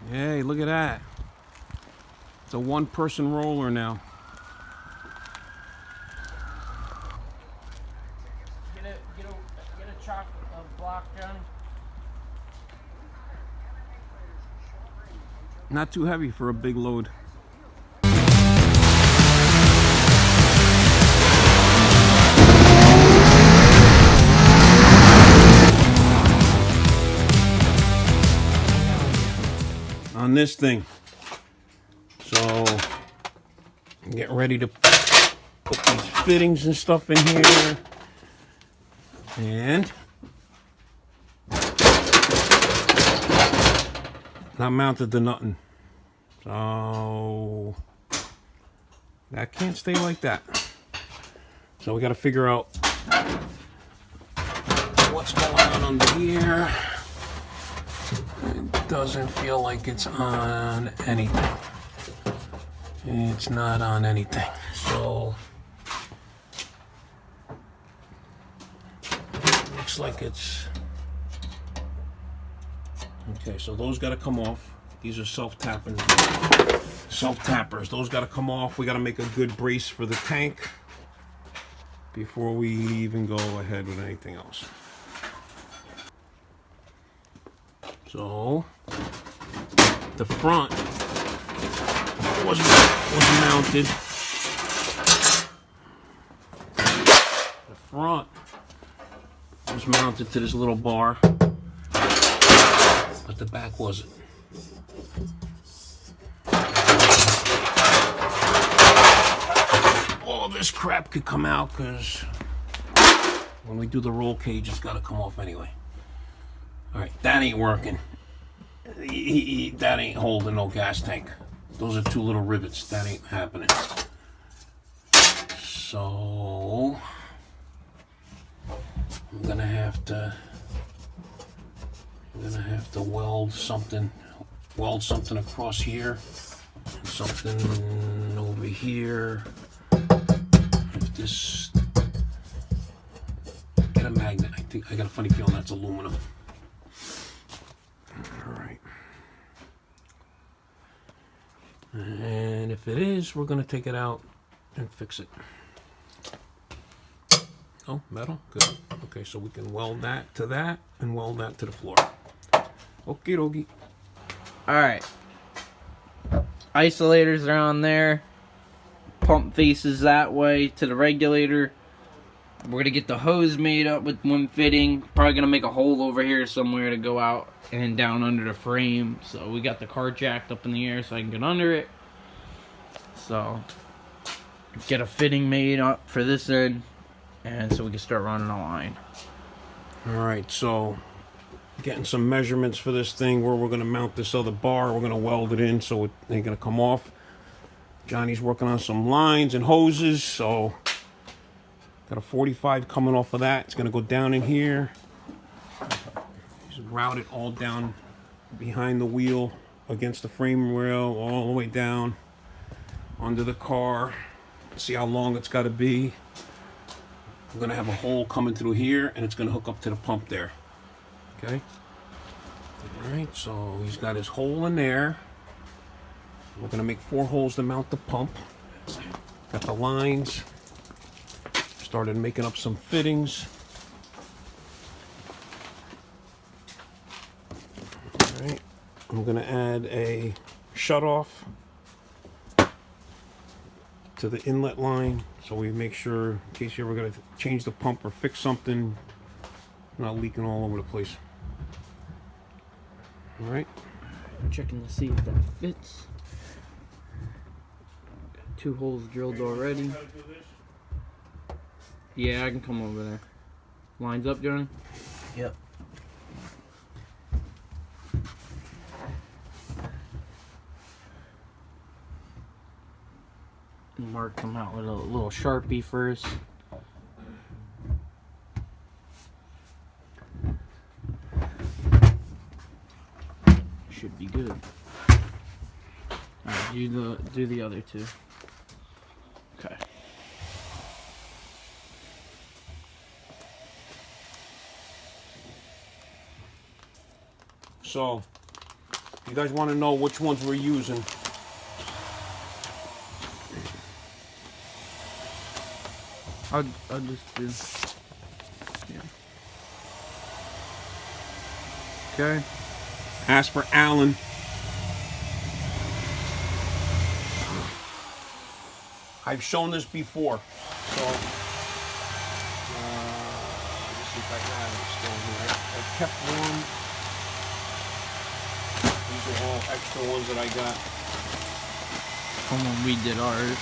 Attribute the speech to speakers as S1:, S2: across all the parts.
S1: Hey, look at that. It's a one-person roller now.
S2: Get a chocolate block, Johnny.
S1: Not too heavy for a big load. On this thing. So, get ready to put these fittings and stuff in here. And not mounted to nothing. So that can't stay like that. So we got to figure out what's going on under here. It doesn't feel like it's on anything. It's not on anything. So looks like it's okay. So those got to come off. These are self-tappers. Those got to come off. We got to make a good brace for the tank before we even go ahead with anything else. So the front was mounted. The front was mounted to this little bar, but the back wasn't. All this crap could come out because when we do the roll cage, it's got to come off anyway. All right, that ain't working. That ain't holding no gas tank. Those are two little rivets. That ain't happening. So I'm gonna have to weld something across here, and something over here. If this, get a magnet. I got a funny feeling that's aluminum. All right. And if it is, we're going to take it out and fix it. Oh, metal? Good. Okay, so we can weld that to that and weld that to the floor. Okie dokie.
S2: Alright. Isolators are on there. Pump faces that way to the regulator. We're going to get the hose made up with one fitting. Probably going to make a hole over here somewhere to go out and down under the frame. So we got the car jacked up in the air so I can get under it. So get a fitting made up for this end, and so we can start running a line.
S1: Alright, so getting some measurements for this thing, where we're going to mount this other bar. We're going to weld it in so it ain't going to come off. Johnny's working on some lines and hoses, so got a 45 coming off of that. It's going to go down in here. Just route it all down behind the wheel, against the frame rail, all the way down under the car. See how long it's got to be. We're going to have a hole coming through here, and it's going to hook up to the pump there. Okay? Alright, so he's got his hole in there. We're going to make 4 holes to mount the pump. Got the lines. Started making up some fittings. Alright, I'm going to add a shutoff to the inlet line, so we make sure, in case you're ever going to change the pump or fix something, not leaking all over the place. Alright.
S2: Checking to see if that fits. Got 2 holes drilled already. Yeah, I can come over there. Lines up, Johnny?
S3: Yep.
S2: Mark them out with a little Sharpie first. Should be good. Alright, do the other 2. Okay.
S1: So You guys want to know which ones we're using?
S2: I'll just do. Yeah. Okay.
S1: Ask for Allen. I've shown this before, so let me see if I can have it still here. I kept one. These are all extra ones that I got.
S2: From when we did ours.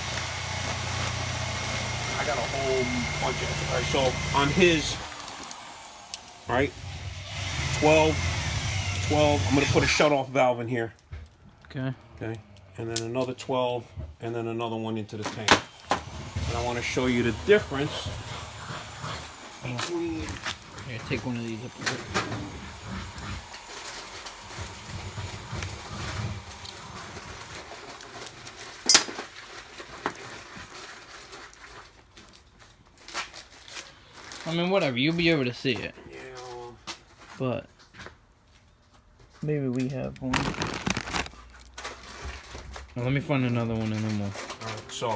S1: I got a whole bunch of. All right, so on his, all right, 12. I'm gonna put a shut-off valve in here.
S2: Okay.
S1: Okay, and then another 12, and then another one into the tank. And I want to show you the difference between.
S2: Here, take one of these up here. I mean, whatever. You'll be able to see it.
S1: Yeah.
S2: But maybe we have one. Well, let me find another one and then we'll.
S1: All right, so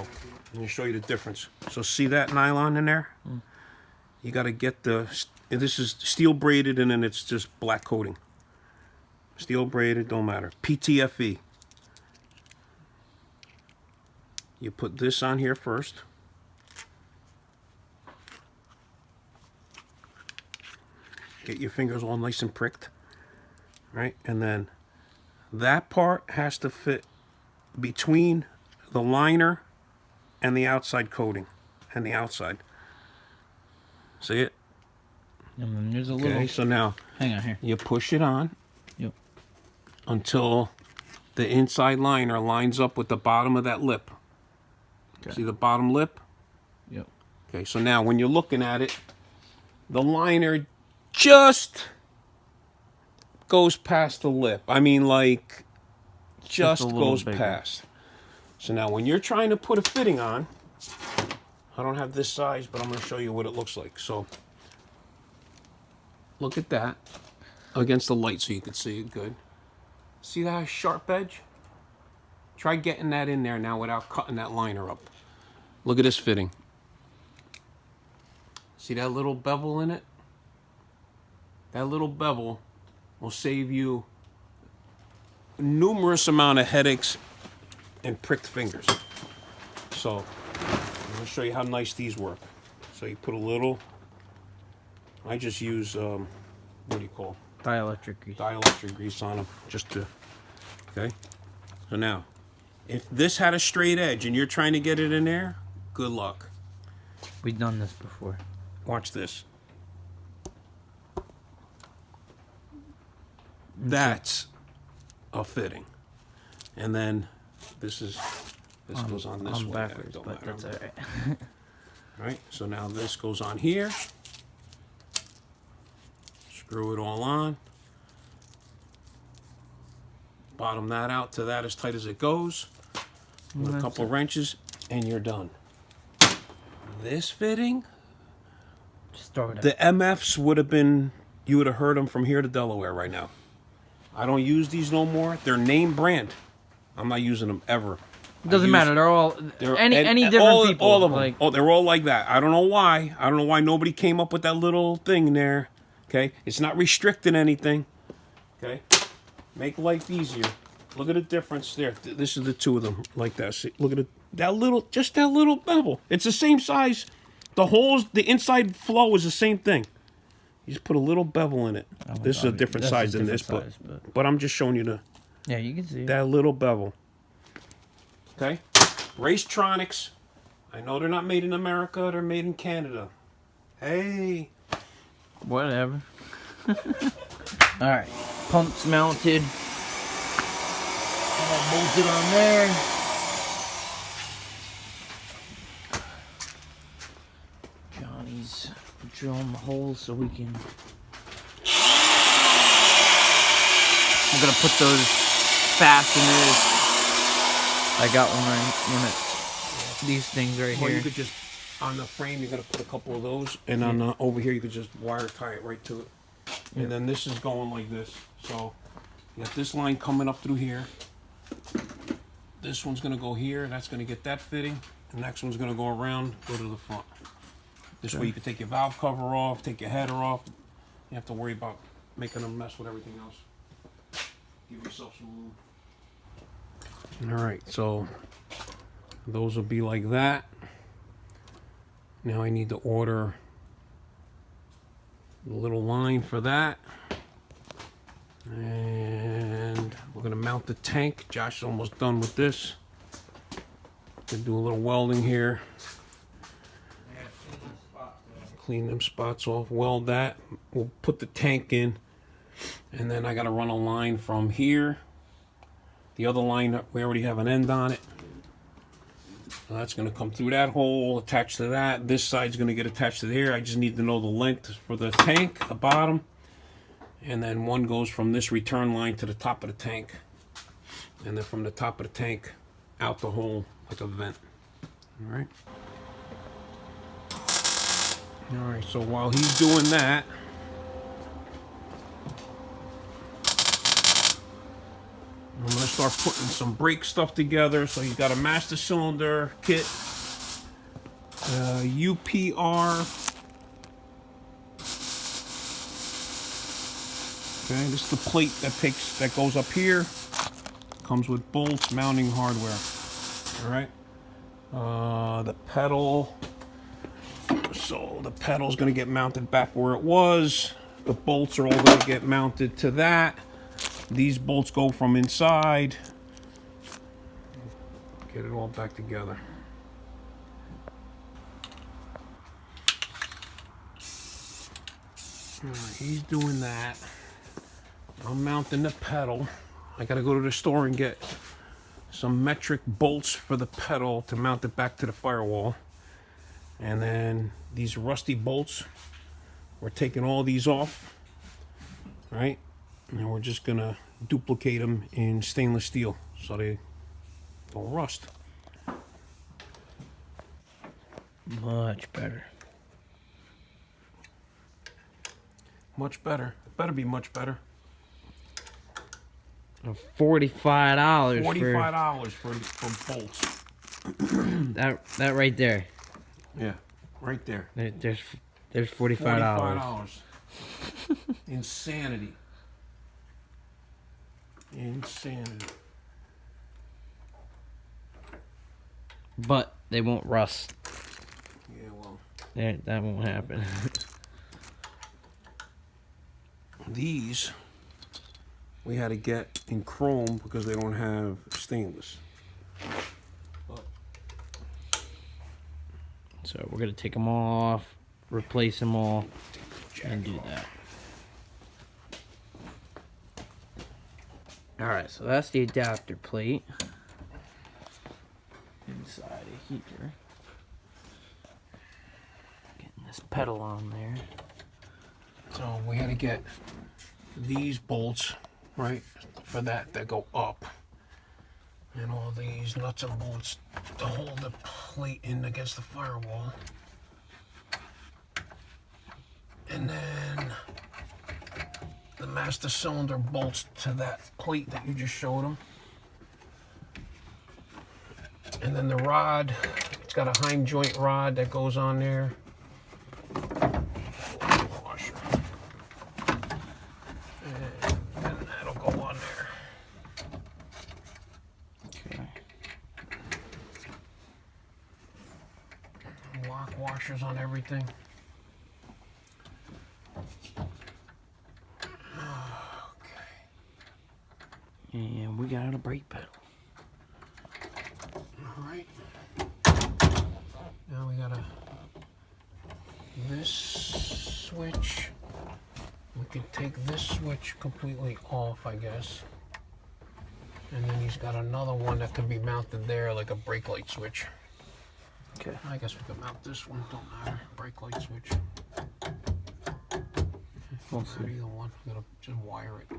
S1: let me show you the difference. So see that nylon in there? You got to get the. This is steel braided, and then it's just black coating. Steel braided, don't matter. PTFE. You put this on here first. Get your fingers all nice and pricked, right? And then that part has to fit between the liner and the outside coating and the outside. See it?
S2: And then there's a little.
S1: Okay, so now
S2: Hang on here.
S1: you push it on.
S2: Yep.
S1: Until the inside liner lines up with the bottom of that lip.
S2: Okay.
S1: See the bottom lip?
S2: Yep.
S1: Okay, so now when you're looking at it, the liner just goes past the lip. I mean, like, just
S2: a little
S1: goes
S2: bigger.
S1: past. So now when you're trying to put a fitting on, I don't have this size, but I'm going to show you what it looks like. So look at that against the light so you can see it good. See that sharp edge? Try getting that in there now without cutting that liner up. Look at this fitting. See that little bevel in it? That little bevel will save you numerous amount of headaches and pricked fingers. So I'm going to show you how nice these work. So you put a little, I just use, what do you call it?
S2: Dielectric grease.
S1: Dielectric grease on them just to, okay? So now, if this had a straight edge and you're trying to get it in there, good luck.
S2: We've done this before.
S1: Watch this. That's a fitting. And then this goes on this
S2: I'm
S1: way.
S2: backwards,
S1: Don't
S2: but
S1: matter.
S2: that's alright.
S1: All right, so now this goes on here. Screw it all on. Bottom that out to that as tight as it goes. With a couple wrenches, and you're done. This fitting,
S2: Start
S1: the MFs would have been, you would have heard them from here to Delaware right now. I don't use these no more. They're name brand. I'm not using them ever.
S2: It doesn't matter. They're all any different
S1: all,
S2: people.
S1: all of them.
S2: Like,
S1: Oh, they're all like that. I don't know why. I don't know why nobody came up with that little thing there. Okay, it's not restricting anything. Okay, make life easier. Look at the difference there. This is the two of them like that. See, look at it. That little, just that little bevel. It's the same size. The holes, the inside flow is the same thing. You just put a little bevel in it. This is a different size than this, but I'm just showing you the.
S2: Yeah, you can see
S1: that little bevel. Okay, Racetronics. I know they're not made in America. They're made in Canada. Hey.
S2: Whatever. All right, pumps mounted. All bolted on there. Johnny's drilling the holes so we can. I'm gonna put those fasteners. I got one it's these things right
S1: Or
S2: here.
S1: you could just, on the frame, you're going to put a couple of those, and on over here, you could just wire tie it right to it. And then this is going like this. So You got this line coming up through here. This one's gonna go here. That's gonna get that fitting. The next one's gonna go around, go to the front. This way you can take your valve cover off, take your header off. You have to worry about making a mess with everything else. Give yourself some room. All right, so those will be like that. Now I need to order a little line for that. And we're gonna mount the tank. Josh is almost done with this. Gonna do a little welding here. Clean them spots off, weld that. We'll put the tank in, and then I gotta run a line from here. The other line, we already have an end on it. So that's gonna come through that hole, attached to that. This side's gonna get attached to there. I just need to know the length for the tank, the bottom. And then one goes from this return line to the top of the tank. And then from the top of the tank, out the hole like a vent. All right. All right, so while he's doing that, I'm gonna start putting some brake stuff together. So he's got a master cylinder kit, UPR. Okay, this is the plate that goes up here. Comes with bolts, mounting hardware. All right, the pedal. So the pedal's going to get mounted back where it was. The bolts are all going to get mounted to that. These bolts go from inside. Get it all back together. All right, he's doing that. I'm mounting the pedal. I got to go to the store and get some metric bolts for the pedal to mount it back to the firewall. And then these rusty bolts, we're taking all these off, right? And we're just gonna duplicate them in stainless steel so they don't rust.
S2: Much better.
S1: Much better. It better be much better.
S2: $45.
S1: $45 for bolts.
S2: That right there.
S1: Yeah, right there.
S2: There's $45.
S1: Insanity. Insanity.
S2: But they won't rust.
S1: Yeah, well.
S2: That won't happen.
S1: These we had to get in chrome because they don't have stainless.
S2: So we're gonna take them all off, replace them all, and do that. Alright, so that's the adapter plate inside of here. Getting this pedal on there.
S1: So we had to get these bolts, right, for that go up. And all these nuts and bolts to hold the plate in against the firewall. And then the master cylinder bolts to that plate that you just showed them. And then the rod, it's got a Heim joint rod that goes on there. Washer. And that'll go on there.
S2: Okay.
S1: Lock washers on everything.
S2: And we got a brake pedal.
S1: Alright. Now we got this switch. We can take this switch completely off, I guess. And then he's got another one that can be mounted there like a brake light switch.
S2: Okay.
S1: I guess we could mount this one, don't matter. Brake light switch.
S2: We'll see.
S1: Either one. I'm gonna just wire it.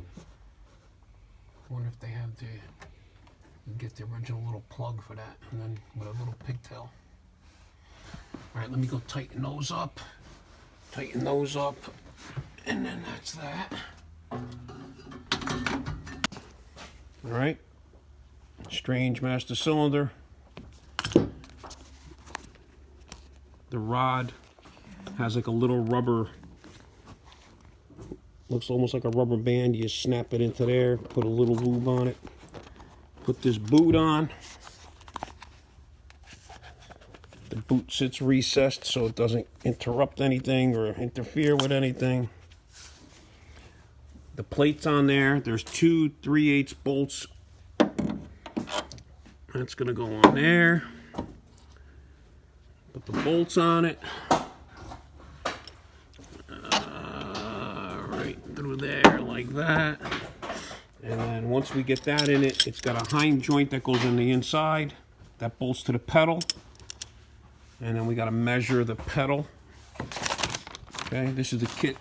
S1: Wonder if they have get the original little plug for that, and then with a little pigtail. All right, let me go tighten those up. Tighten those up, and then that's that. All right. Strange master cylinder. The rod has like a little rubber, looks almost like a rubber band. You snap it into there, put a little lube on it. Put this boot on. The boot sits recessed so it doesn't interrupt anything or interfere with anything. The plate's on there. There's 2 3/8 bolts. That's gonna go on there. Put the bolts on it. Right through there like that. And then once we get that in it, it's got a hind joint that goes in the inside. That bolts to the pedal. And then we got to measure the pedal. Okay, this is the kit.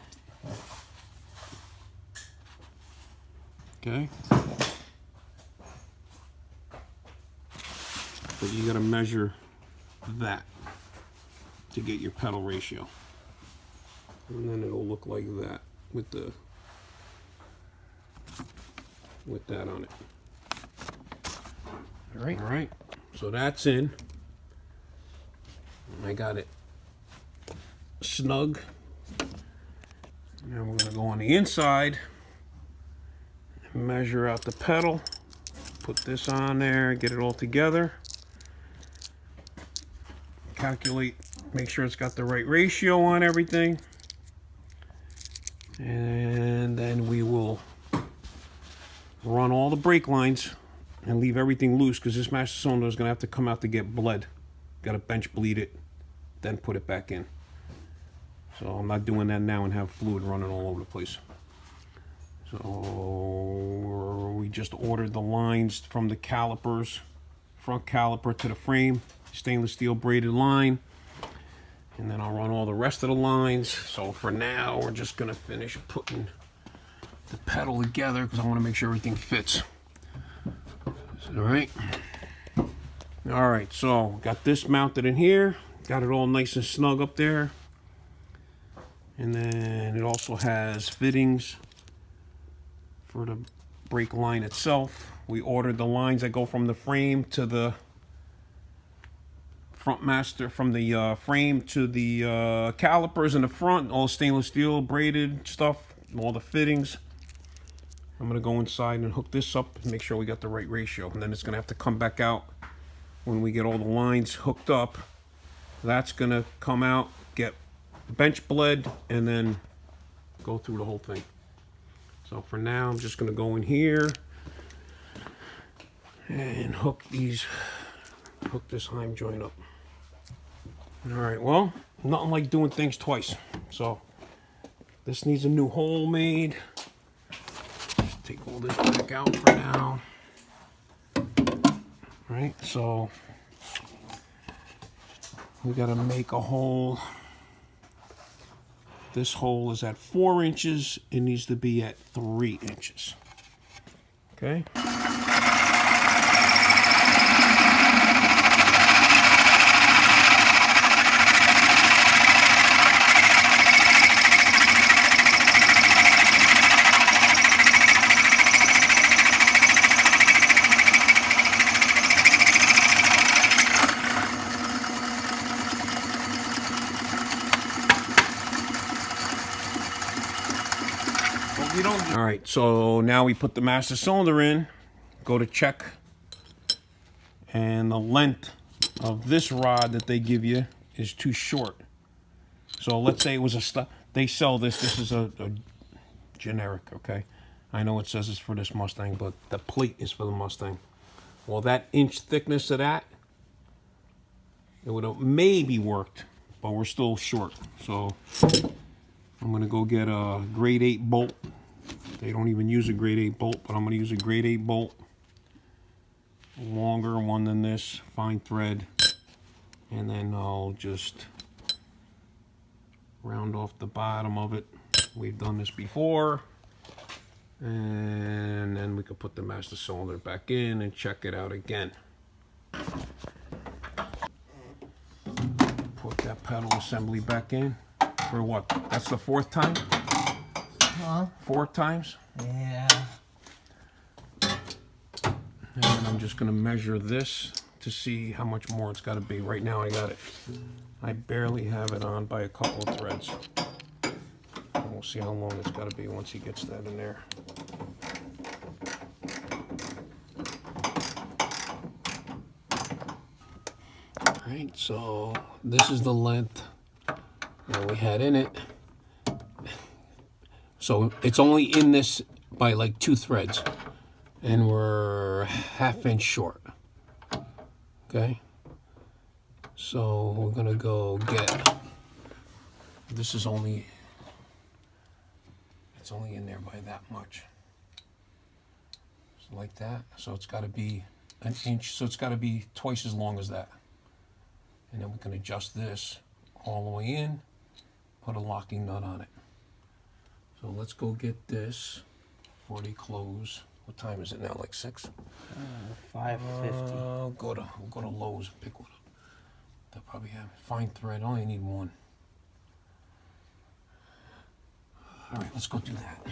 S1: Okay. But you got to measure that to get your pedal ratio. And then it'll look like that with that on it. All right. So that's in. I got it snug. Now we're going to go on the inside and measure out the pedal. Put this on there, get it all together. Calculate, make sure it's got the right ratio on everything. And then we will run all the brake lines and leave everything loose because this master cylinder is going to have to come out to get bled. Got to bench bleed it, then put it back in. So I'm not doing that now and have fluid running all over the place. So we just ordered the lines from the calipers, front caliper to the frame, stainless steel braided line, and then I'll run all the rest of the lines. So for now, we're just gonna finish putting the pedal together because I want to make sure everything fits. All right, so got this mounted in here, got it all nice and snug up there, and then it also has fittings for the brake line itself. We ordered the lines that go from the frame to the front master, from the frame to the calipers in the front, all stainless steel braided stuff, all the fittings. I'm gonna go inside and hook this up and make sure we got the right ratio, and then it's gonna have to come back out when we get all the lines hooked up. That's gonna come out, get bench bled, and then go through the whole thing. So for now, I'm just gonna go in here and hook this hind joint up. All right, well, nothing like doing things twice. So this needs a new hole made. Just take all this back out for now. Right, so we got to make a hole. This hole is at 4 inches. It needs to be at 3 inches. Okay. All right, so now we put the master cylinder in, go to check, and the length of this rod that they give you is too short. So let's say it was they sell this is a generic, okay? I know it says it's for this Mustang, but the plate is for the Mustang. Well, that inch thickness of that, it would have maybe worked, but we're still short. So I'm gonna go get a grade 8 bolt. They don't even use a grade 8 bolt, but I'm gonna use a grade 8 bolt. A longer one than this, fine thread. And then I'll just round off the bottom of it. We've done this before. And then we can put the master cylinder back in and check it out again. Put that pedal assembly back in. For what? That's the 4th time?
S2: Huh?
S1: 4 times?
S2: Yeah.
S1: And I'm just gonna measure this to see how much more it's gotta be. Right now I barely have it on by a couple of threads. And we'll see how long it's gotta be once he gets that in there. Alright, so this is the length that we had in it. So it's only in this by like 2 threads. And we're 1/2 inch short. Okay? So we're gonna go get, this is only, it's only in there by that much. So like that. So it's gotta be 1 inch, so it's gotta be twice as long as that. And then we can adjust this all the way in, put a locking nut on it. So let's go get this before they close. What time is it now? Like 6?
S2: 5:50.
S1: We'll go to Lowe's and pick one up. They'll probably have fine thread. I only need one. All right, let's go do that.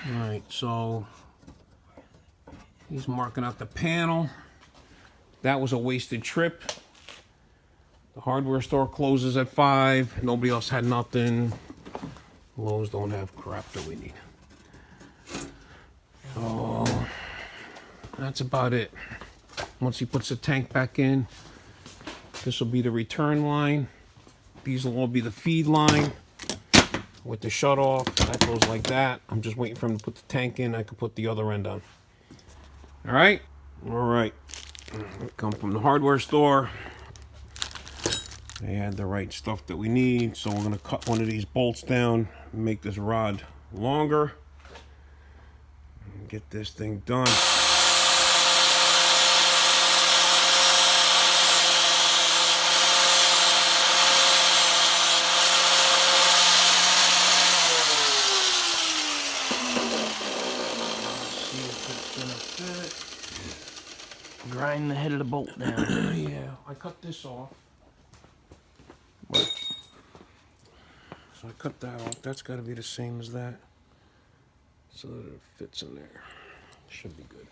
S1: All right, so he's marking out the panel. That was a wasted trip. The hardware store closes at 5. Nobody else had nothing. Lowe's don't have crap that we need. So that's about it. Once he puts the tank back in, this will be the return line. These will all be the feed line with the shut off. That goes like that. I'm just waiting for him to put the tank in. I can put the other end on. All right. All right. Come from the hardware store. They had the right stuff that we need. So we're going to cut one of these bolts down and make this rod longer. And get this thing done.
S2: Grind the head of the bolt down.
S1: Yeah, I cut this off. So I cut that off. That's got to be the same as that. So that it fits in there. Should be good.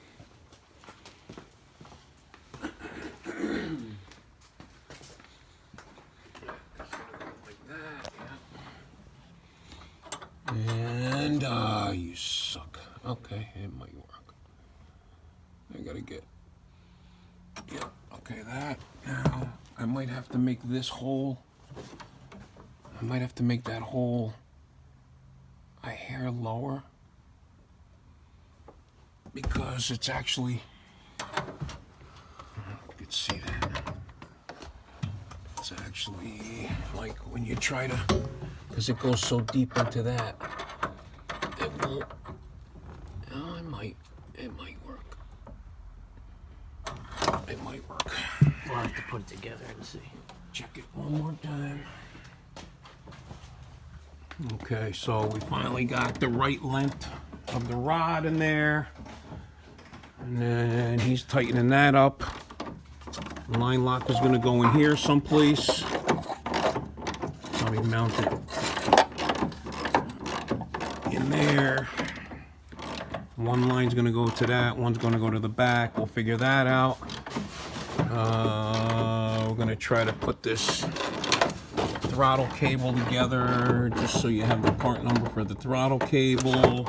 S1: And you suck. Okay, it might work. I gotta get. Yeah, okay, that. Now I might have to make this hole. I might have to make that hole a hair lower because it's actually. You can see that. It's actually like when you try to, because it goes so deep into that, it won't. Oh, it might work. It might work.
S2: We'll have to put it together and see.
S1: Check it one more time. Okay, so we finally got the right length of the rod in there. And then he's tightening that up. The line lock is going to go in here someplace. Probably mount it in there. One line's going to go to that, one's going to go to the back. We'll figure that out. We're going to try to put this throttle cable together just so you have the part number for the throttle cable.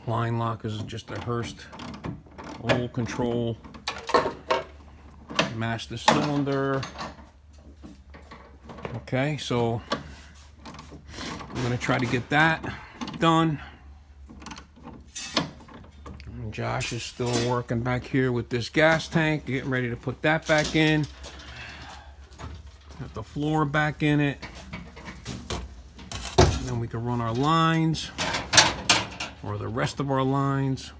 S1: Line lock is just a Hurst old control. Master cylinder. Okay, so I'm going to try to get that done. And Josh is still working back here with this gas tank, getting ready to put that back in. Got the floor back in it. And then we can run our lines, or the rest of our lines.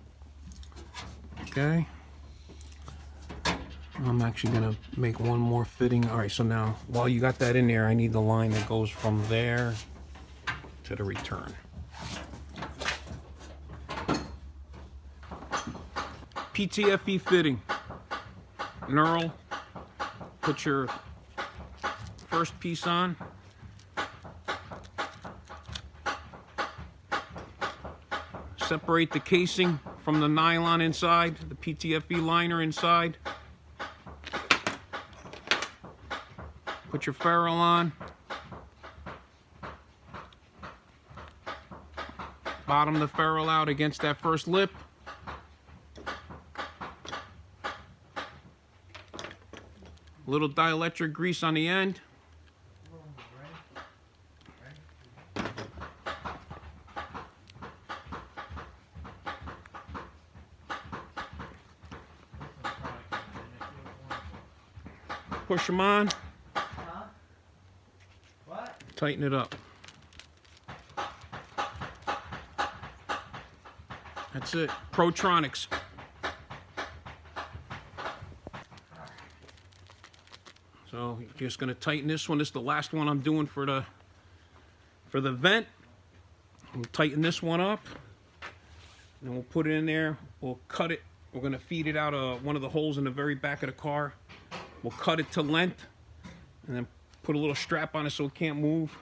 S1: Okay. I'm actually gonna make one more fitting. All right, so now while you got that in there, I need the line that goes from there to the return. PTFE fitting. Knurl, put your first piece on. Separate the casing from the nylon inside, the PTFE liner inside. Put your ferrule on. Bottom the ferrule out against that first lip. A little dielectric grease on the end. Push them on.
S2: Huh? What?
S1: Tighten it up. That's it. Protronics. So you're just gonna tighten this one. This is the last one I'm doing for the vent. We'll tighten this one up. And we'll put it in there. We'll cut it. We're gonna feed it out of one of the holes in the very back of the car. We'll cut it to length and then put a little strap on it so it can't move.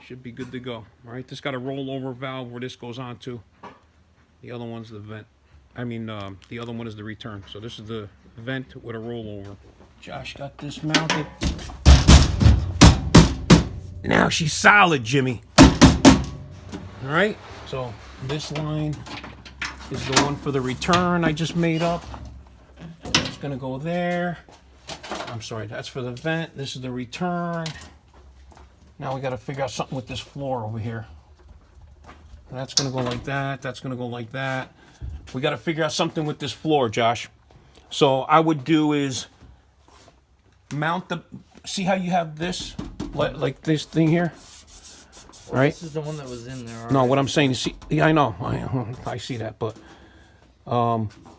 S1: Should be good to go. All right, this got a rollover valve where this goes on to. The other one's the vent. I mean, the other one is the return. So this is the vent with a rollover. Josh got this mounted. Now she's solid, Jimmy. All right, so this line is the one for the return I just made up. It's gonna go there. I'm sorry, that's for the vent. This is the return. Now we gotta figure out something with this floor over here. That's gonna go like that. That's gonna go like that. We gotta figure out something with this floor, Josh. So I would do is mount the, see how you have this, like this thing here? Right?
S2: This is the one that was in there.
S1: No, what I'm saying is, see, yeah, I know, I see that, but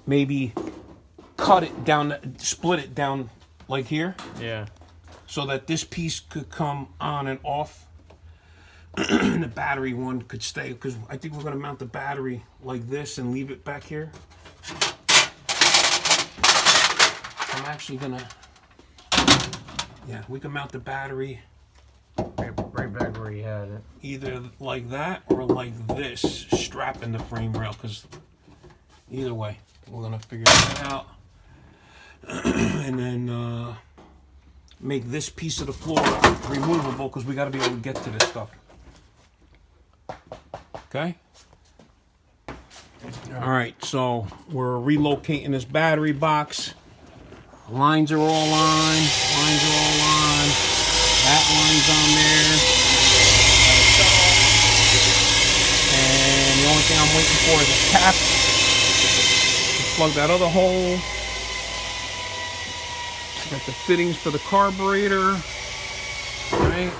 S1: maybe cut it down, split it down like here.
S2: Yeah.
S1: So that this piece could come on and off. And the battery one could stay, because I think we're going to mount the battery like this and leave it back here. I'm actually going to, yeah, we can mount the battery
S2: Right back where you had it.
S1: either like that or like this, strapping the frame rail, because either way, we're going to figure that out. And then make this piece of the floor removable, because we got to be able to get to this stuff. Okay? All right, so we're relocating this battery box. Lines are all on. Lines are all on. That line's on there. And the only thing I'm waiting for is a cap to plug that other hole. Got the fittings for the carburetor. All right.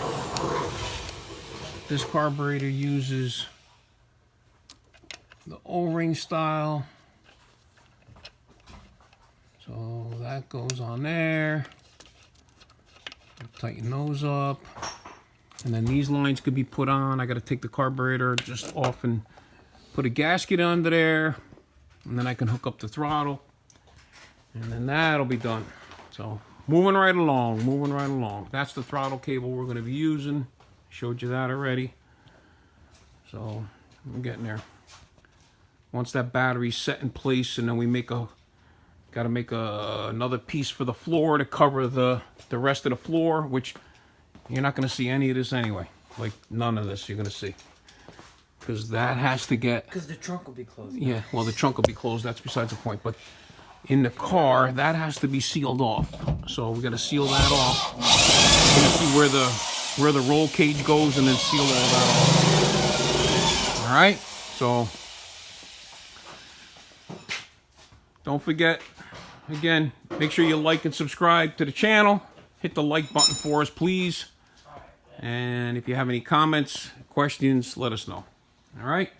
S1: This carburetor uses the O-ring style. So that goes on there. Tighten those up. And then these lines could be put on. I got to take the carburetor just off and put a gasket under there. And then I can hook up the throttle. And then that'll be done. So moving right along, moving right along. That's the throttle cable we're going to be using. Showed you that already. So I'm getting there. Once that battery's set in place, and then we gotta make another piece for the floor to cover the rest of the floor, which you're not gonna see any of this anyway. Like none of this you're gonna see, because that has to get.
S2: Because the trunk will be closed.
S1: Yeah, well the trunk will be closed. That's besides the point. But in the car, that has to be sealed off. So we gotta seal that off. We're gonna see where the roll cage goes, and then seal all that off. All right, so. Don't forget, again, make sure you like and subscribe to the channel. Hit the like button for us, please. And if you have any comments, questions, let us know. All right?